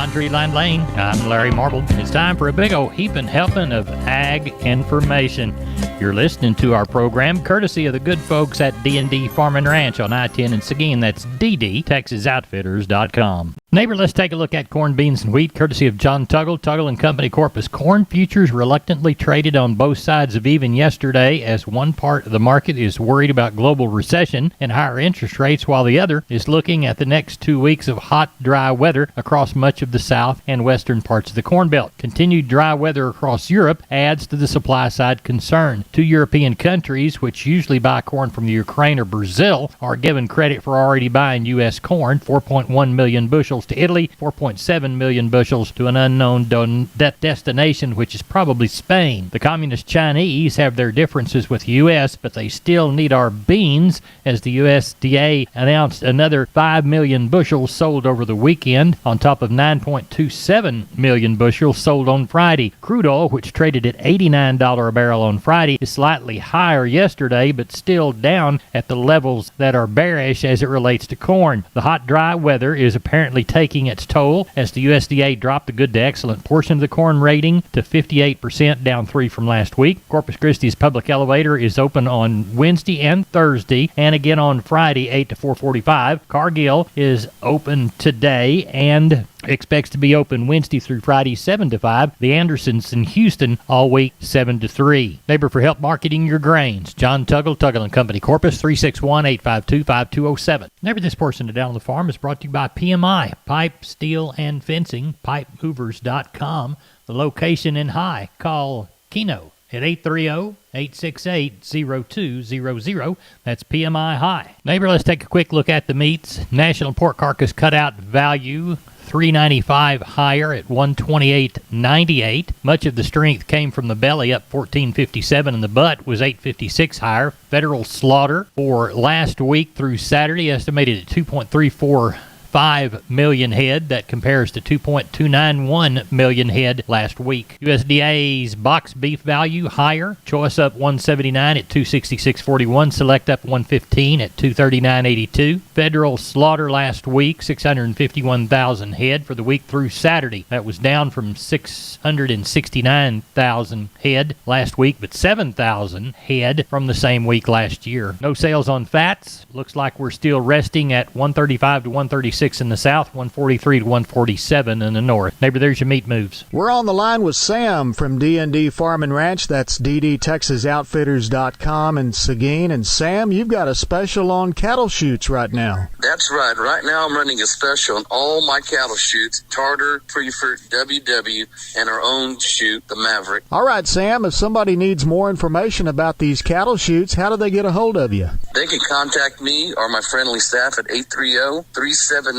Country Line Lane. I'm Larry Marble. It's time for a big old heaping helping of ag information. You're listening to our program courtesy of the good folks at D&D Farm and Ranch on I-10 in Seguin. That's ddtexasoutfitters.com. Neighbor, let's take a look at corn, beans, and wheat, courtesy of John Tuggle, Tuggle and Company Corpus. Corn futures reluctantly traded on both sides of even yesterday, as one part of the market is worried about global recession and higher interest rates, while the other is looking at the next 2 weeks of hot, dry weather across much of the south and western parts of the Corn Belt. Continued dry weather across Europe adds to the supply side concern. 2 European countries, which usually buy corn from the Ukraine or Brazil, are given credit for already buying U.S. corn, 4.1 million bushels to Italy, 4.7 million bushels to an unknown destination, which is probably Spain. The Communist Chinese have their differences with the U.S., but they still need our beans, as the USDA announced another 5 million bushels sold over the weekend, on top of 9.27 million bushels sold on Friday. Crude oil, which traded at $89 a barrel on Friday, is slightly higher yesterday, but still down at the levels that are bearish as it relates to corn. The hot, dry weather is apparently taking its toll, as the USDA dropped the good to excellent portion of the corn rating to 58%, down 3 from last week. Corpus Christi's public elevator is open on Wednesday and Thursday, and again on Friday, 8 to 4:45. Cargill is open today and expects to be open Wednesday through Friday, 7 to 5. The Andersons in Houston all week, 7 to 3. Neighbor, for help marketing your grains, John Tuggle, Tuggle and Company Corpus, 361-852-5207. Neighbor, this portion of Down on the Farm is brought to you by PMI, Pipe, Steel, and Fencing, pipemovers.com. The location in High. Call Keno at 830-868-0200. That's PMI High. Neighbor, let's take a quick look at the meats. National pork carcass cutout value, $3.95 higher at $128.98. Much of the strength came from the belly, up $14.57, and the butt was $8.56 higher. Federal slaughter for last week through Saturday estimated at 2.34 million head. That compares to 2.291 million head last week. USDA's box beef value higher. Choice up $179 at $266.41. Select up $115 at $239.82. Federal slaughter last week, 651,000 head for the week through Saturday. That was down from 669,000 head last week, but 7,000 head from the same week last year. No sales on fats. Looks like we're still resting at 135 to 136 in the south, 143 to 147 in the north. Neighbor, there's your meat moves. We're on the line with Sam from D&D Farm and Ranch. That's ddtexasoutfitters.com in Seguin. And Sam, you've got a special on cattle chutes right now. That's right. Right now I'm running a special on all my cattle chutes, Tartar, Prefer, WW, and our own chute, the Maverick. All right, Sam, if somebody needs more information about these cattle chutes, how do they get a hold of you? They can contact me or my friendly staff at 830-379-7340,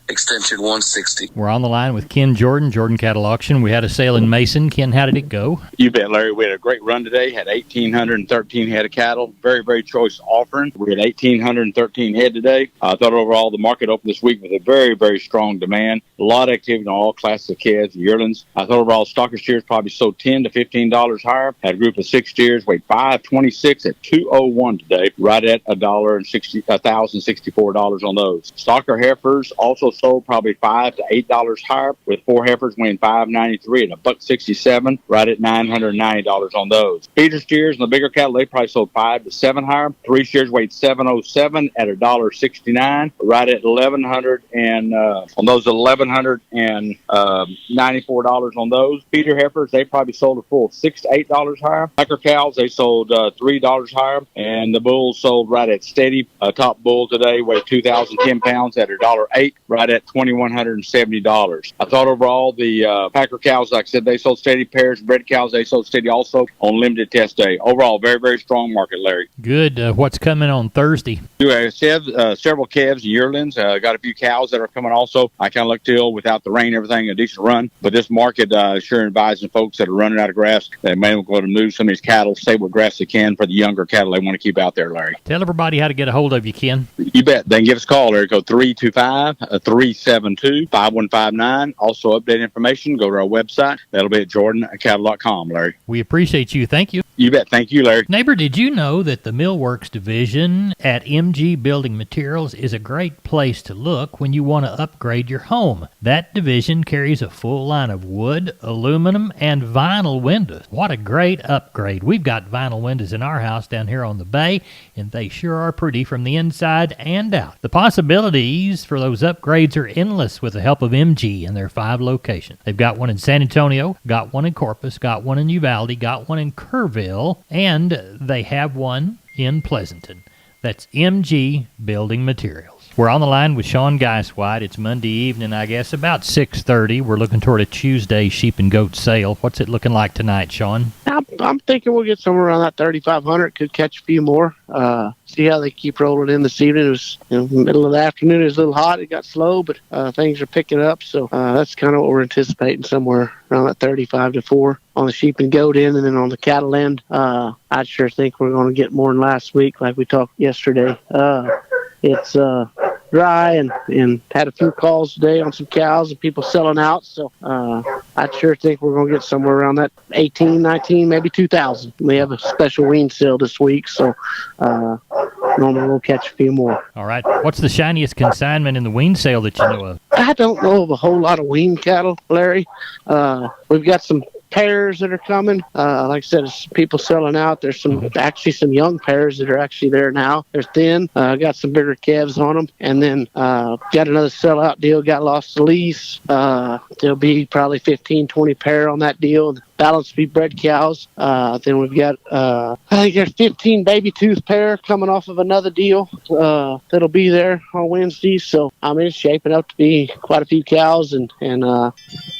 extension 160. We're on the line with Ken Jordan, Jordan Cattle Auction. We had a sale in Mason. Ken, how did it go? You bet, Larry. We had a great run today. Had 1,813 head of cattle. Very, very choice offering. We had 1,813 head today. I thought overall the market opened this week with a very, very strong demand. A lot of activity on all classes of calves and yearlings. I thought overall stocker steers probably sold $10 to $15 higher. Had a group of 6 steers, weighed 526 at 201 today, right at $1,064 on those. Stocker heifers also sold probably $5 to $8 higher, with 4 heifers weighing 593 at $167, right at $990 on those. Feeder steers and the bigger cattle, they probably sold 5 to 7 higher. 3 steers weighed 707 at $1.69, right at $1,100, and on those $1,194 on those. Feeder heifers, they probably sold a full $6 to $8 higher. Packer cows, they sold $3 higher, and the bulls sold right at steady. Top bull today weighed 2,010 pounds at $1.08, right at $2,170. I thought overall the Packer cows, like I said, they sold steady. Pairs, bred cows, they sold steady also on limited test day. Overall, very, very strong market, Larry. Good. What's coming on Thursday? Several calves and yearlings. Got a few cows that are coming also. I kind of look till without the rain, everything a decent run. But this market sure advising folks that are running out of grass that may go to move some of these cattle, stay what grass they can for the younger cattle they want to keep out there, Larry. Tell everybody how to get a hold of you, Ken. You bet. They can give us a call, area code 325-372-5159. Also, update information, go to our website. That'll be at jordancattle.com, Larry. We appreciate you. Thank you. You bet. Thank you, Larry. Neighbor, did you know that the Millworks division at MG Building Materials is a great place to look when you want to upgrade your home? That division carries a full line of wood, aluminum, and vinyl windows. What a great upgrade. We've got vinyl windows in our house down here on the bay, and they sure are pretty from the inside and out. The possibilities for those upgrades are endless with the help of MG and their 5 locations. They've got one in San Antonio, got one in Corpus, got one in Uvalde, got one in Kerrville, and they have one in Pleasanton. That's MG Building Materials. We're on the line with Sean Geiswhite. It's Monday evening, I guess, about 6:30. We're looking toward a Tuesday sheep and goat sale. What's it looking like tonight, Sean? I'm thinking we'll get somewhere around that 3,500. Could catch a few more. See how they keep rolling in this evening. It was middle of the afternoon. It was a little hot. It got slow, but things are picking up. So that's kind of what we're anticipating, somewhere around that 35 to 4 on the sheep and goat end, and then on the cattle end. I sure think we're going to get more than last week, like we talked yesterday. It's dry and had a few calls today on some cows and people selling out. So I sure think we're going to get somewhere around that 18, 19, maybe 2,000. We have a special wean sale this week, so normally we'll catch a few more. All right. What's the shiniest consignment in the wean sale that you know of? I don't know of a whole lot of wean cattle, Larry. We've got some pairs that are coming. Like I said, there's people selling out. There's some young pairs that are actually there now. They're thin. Got some bigger calves on them. And then got another sellout deal. Got lost to lease. There'll be probably 15, 20 pair on that deal. Balanced beef bred cows. Then we've got, I think there's 15 baby tooth pair coming off of another deal that'll be there on Wednesday. So, I mean, it's shaping up to be quite a few cows and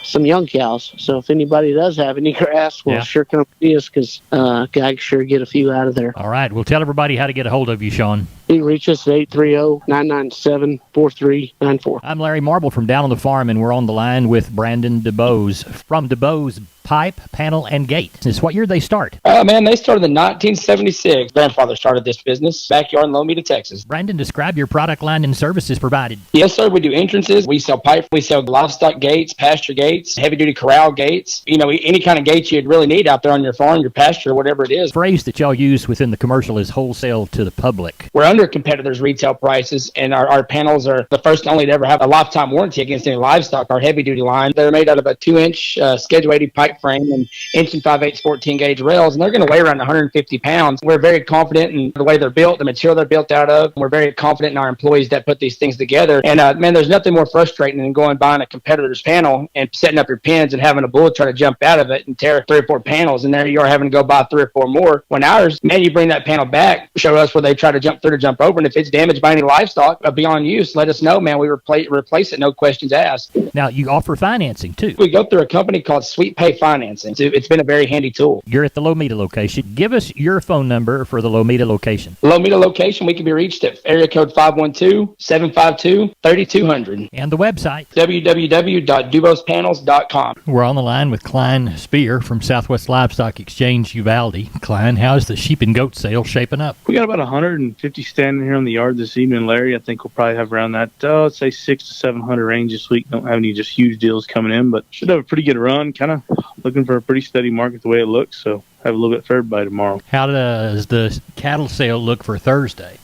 some young cows. So if anybody does have any grass, well, sure come see us, because I can sure get a few out of there. All right. Well, tell everybody how to get a hold of you, Sean. You can reach us at 830-997-4394. I'm Larry Marble from Down on the Farm, and we're on the line with Brandon DeBose from DeBose Pipe, Panel, and Gate. What year did they start? Man, they started in 1976. Grandfather started this business, backyard in Lomita, Texas. Brandon, describe your product line and services provided. Yes, sir. We do entrances. We sell pipe. We sell livestock gates, pasture gates, heavy-duty corral gates. You know, any kind of gates you'd really need out there on your farm, your pasture, whatever it is. The phrase that y'all use within the commercial is wholesale to the public. We're under competitors' retail prices, and our panels are the first and only to ever have a lifetime warranty against any livestock. Our heavy-duty line, they're made out of a 2-inch Schedule 80 pipe frame and inch and 5/8 14-gauge rails, and they're going to weigh around 150 pounds. We're very confident in the way they're built, the material they're built out of. We're very confident in our employees that put these things together. And man, there's nothing more frustrating than going buying a competitor's panel and setting up your pins and having a bull try to jump out of it and tear 3 or 4 panels, and there you are having to go buy 3 or 4 more. When ours, man, you bring that panel back, show us where they try to jump through to jump over, and if it's damaged by any livestock beyond use, let us know, man. We replace it, no questions asked. Now, you offer financing, too. We go through a company called Sweet Pay Financing. It's been a very handy tool. You're at the Lomita location. Give us your phone number for the Lomita location. Lomita location, we can be reached at area code 512-752-3200. And the website? www.dubospanels.com. We're on the line with Klein Spear from Southwest Livestock Exchange, Uvalde. Klein, how's the sheep and goat sale shaping up? We got about 150 standing here on the yard this evening, Larry. I think we'll probably have around that, let's say 600 to 700 range this week. Don't have any just huge deals coming in, but should have a pretty good run. Kind of looking for a pretty steady market the way it looks, so have a little bit for everybody tomorrow. How does the cattle sale look for Thursday?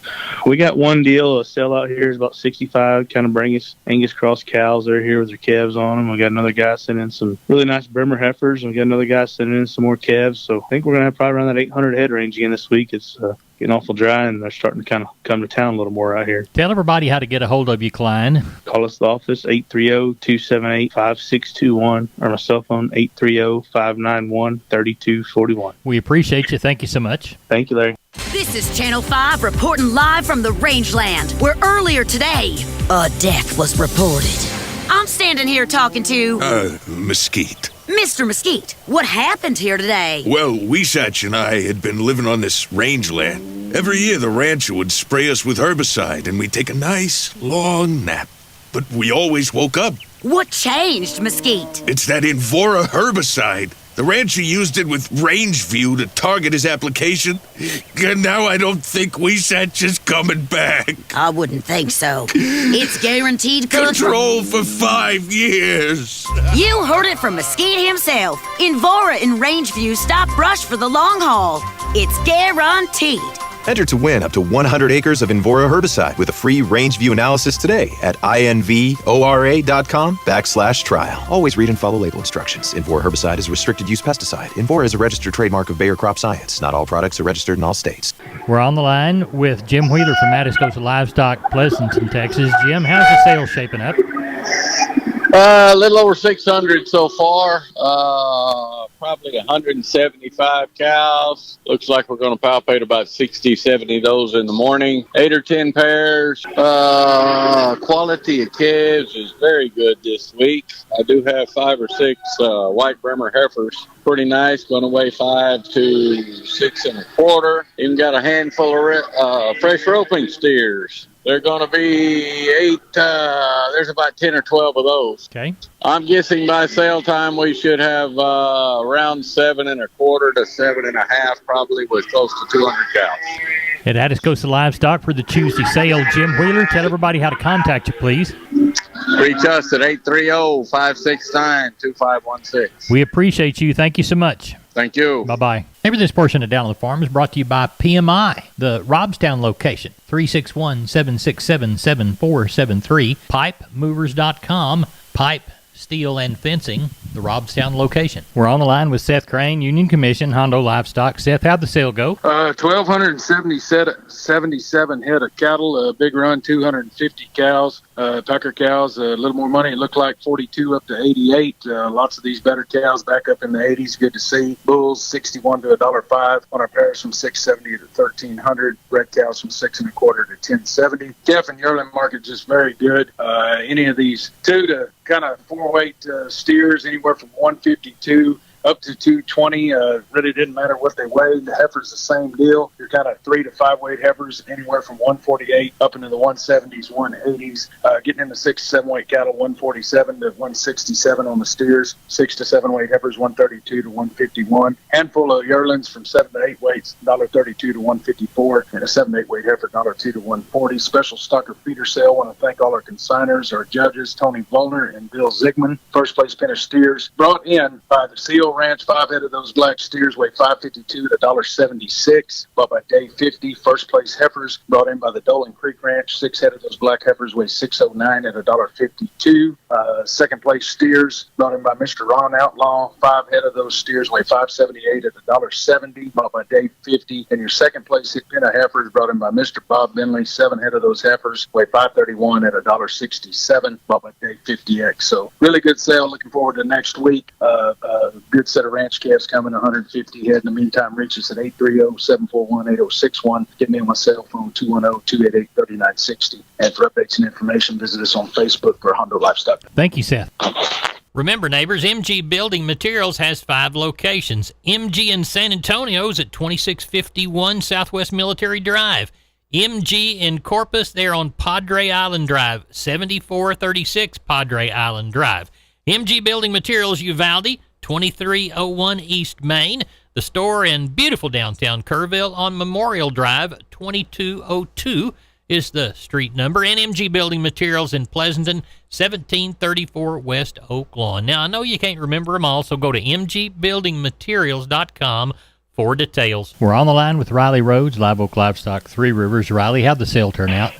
We got one deal, a sellout here is about 65, kind of bring us Angus cross cows. They're here with their calves on them. We got another guy sending in some really nice Bremer heifers, and we got another guy sending in some more calves. So I think we're going to have probably around that 800 head range again this week. It's getting awful dry, and they're starting to kind of come to town a little more out here. Tell everybody how to get a hold of you, Klein. Call us at the office, 830-278-5621, or my cell phone, 830-591-3241. We appreciate you. Thank you so much. Thank you, Larry. This is Channel 5 reporting live from the rangeland, where earlier today, a death was reported. I'm standing here talking to... Mesquite. Mr. Mesquite. What happened here today? Well, Weesach and I had been living on this rangeland. Every year the rancher would spray us with herbicide and we'd take a nice, long nap. But we always woke up What changed, Mesquite? It's that Invora herbicide. The rancher used it with Rangeview to target his application, and now I don't think Weisach is coming back. I wouldn't think so. It's guaranteed Control for 5 years. You heard it from Mesquite himself. Invora and Rangeview stop brush for the long haul. It's guaranteed. Enter to win up to 100 acres of Invora herbicide with a free Rangeview analysis today at invora.com/trial. Always read and follow label instructions. Invora herbicide is a restricted use pesticide. Invora is a registered trademark of Bayer Crop Science. Not all products are registered in all states. We're on the line with Jim Wheeler from Atascosa Livestock, Pleasanton, Texas. Jim, how's the sales shaping up? A little over 600 so far. Probably 175 cows. Looks like we're going to palpate about 60, 70 of those in the morning. 8 or 10 pairs. Quality of calves is very good this week. I do have 5 or 6 white Bremer heifers. Pretty nice. Going to weigh 5 to 6 1/4. Even got a handful of fresh roping steers. They're going to be 8. There's about 10 or 12 of those. Okay. I'm guessing by sale time we should have around 7 1/4 to 7 1/2, probably with close to 200 cows. At Atascosa Livestock for the Tuesday sale, Jim Wheeler, tell everybody how to contact you, please. Reach us at 830-569-2516. We appreciate you. Thank you so much. Thank you. Bye-bye. Maybe this portion of Down on the Farm is brought to you by PMI, the Robstown location, 361-767-7473, pipemovers.com, pipe, steel, and fencing, the Robstown location. We're on the line with Seth Crane, Union Commission, Hondo Livestock. Seth, how'd the sale go? 1,277 head of cattle, big run, 250 cows, Tucker cows, a little more money. It looked like 42 up to 88. Lots of these better cows back up in the 80s. Good to see. Bulls 61 to $1.05 on our pairs from 670 to 1,300. Red cows from 6 1/4 to 1070. Calf and yearling market just very good. Any of these 2 to kind of 4-weight steers, anywhere from 152 up to 220. Really didn't matter what they weighed. The heifers the same deal. Your kind of 3 to 5 weight heifers, anywhere from 148 up into the 170s, 180s. Getting into 6 to 7 weight cattle, 147 to 167 on the steers. 6 to 7 weight heifers, 132 to 151. Handful of yearlings from 7 to 8 weights, $1.32 to 154, and a 7 to 8 weight heifer, $2 to 140. Special stocker feeder sale. Want to thank all our consigners, our judges, Tony Volner and Bill Zigman. First place finish steers brought in by the Seal Ranch. 5 head of those black steers weigh $5.52 to $1.76. Bought by Day 50. First place heifers brought in by the Dolan Creek Ranch. 6 head of those black heifers weigh $6.09 at $1.52. Second place steers brought in by Mr. Ron Outlaw. 5 head of those steers weigh $5.78 at $1.70. Bought by Day 50. And your second place hit pin of heifers brought in by Mr. Bob Bentley. 7 head of those heifers weigh $5.31 at $1.67. Bought by Day 50X. So really good sale. Looking forward to next week. Good set of ranch calves coming, 150 head. In the meantime, reach us at 830-741-8061. Get me on my cell phone, 210-288-3960. And for updates and information, visit us on Facebook for Hondo Livestock. Thank you, Seth. Remember, neighbors, MG Building Materials has 5 locations. MG in San Antonio's at 2651 Southwest Military Drive. MG in Corpus, they're on Padre Island Drive, 7436 Padre Island Drive. MG Building Materials, Uvalde, 2301 East Main. The store in beautiful downtown Kerrville on Memorial Drive, 2202 is the street number. And MG Building Materials in Pleasanton, 1734 West Oak Lawn. Now, I know you can't remember them all, so go to mgbuildingmaterials.com for details. We're on the line with Riley Rhodes, Live Oak Livestock, Three Rivers. Riley, how'd the sale turn out?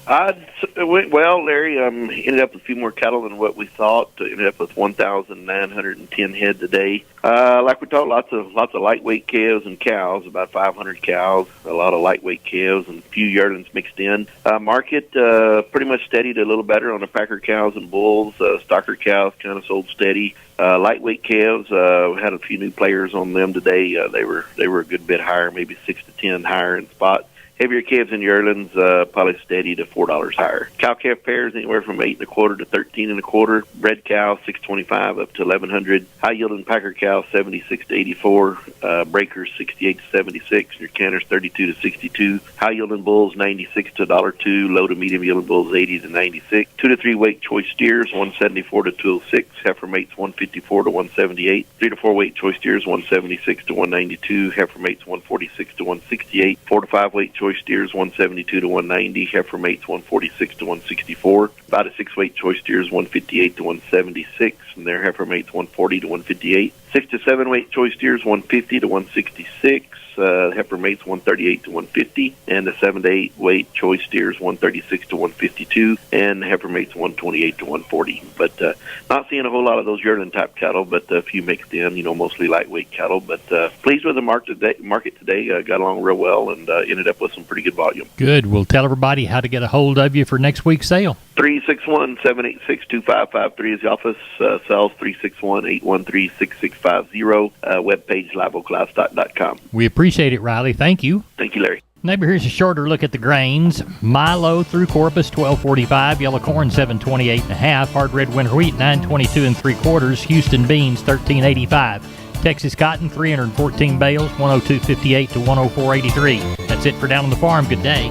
It went well, Larry. Ended up with a few more cattle than what we thought. Ended up with 1,910 head today. Like we talked, lots of lightweight calves and cows, about 500 cows, a lot of lightweight calves, and a few yearlings mixed in. Market pretty much steadied a little better on the packer cows and bulls. Stocker cows kind of sold steady. Lightweight calves, we had a few new players on them today. They were a good bit higher, maybe 6 to 10 higher in spots. Heavier calves and yearlings, probably steady to $4 higher. Cow calf pairs anywhere from 8 1/4 to 13 1/4. Red cow $625 up to $1,100. High yielding packer cow $76 to $84. Breakers $68 to $76. Your canters $32 to $62. High yielding bulls $96 to $1.02. Low to medium yielding bulls $80 to $96. 2 to 3 weight choice steers $174 to $206. Heifer mates $154 to $178. 3 to 4 weight choice steers $176 to $192. Heifer mates $146 to $168. 4 to 5 weight choice steers $172 to $190. Heifer mates $146 to $164. 5 to 6 weight choice steers $158 to $176. And their heifer mates $140 to $158. 6 to 7 weight choice steers $150 to $166. Heifer mates $138 to $150, and the 7 to 8 weight choice steers $136 to $152, and heifer mates $128 to $140. But not seeing a whole lot of those yearling type cattle, but a few mixed in, mostly lightweight cattle. But pleased with the market today. Got along real well and ended up with some pretty good volume. Good. We'll tell everybody how to get a hold of you for next week's sale. 361-786-2553 is the office. Sells 361-813-6650. Webpage liveoaklivestock.com. We appreciate it, Riley. Thank you. Thank you, Larry. Neighbor, here's a shorter look at the grains. Milo through Corpus, $12.45. Yellow corn, $7.28.5. Hard red winter wheat, $9.22 3/4. Houston beans, $13.85. Texas cotton, 314 bales, $102.58 to $104.83. That's it for Down on the Farm. Good day.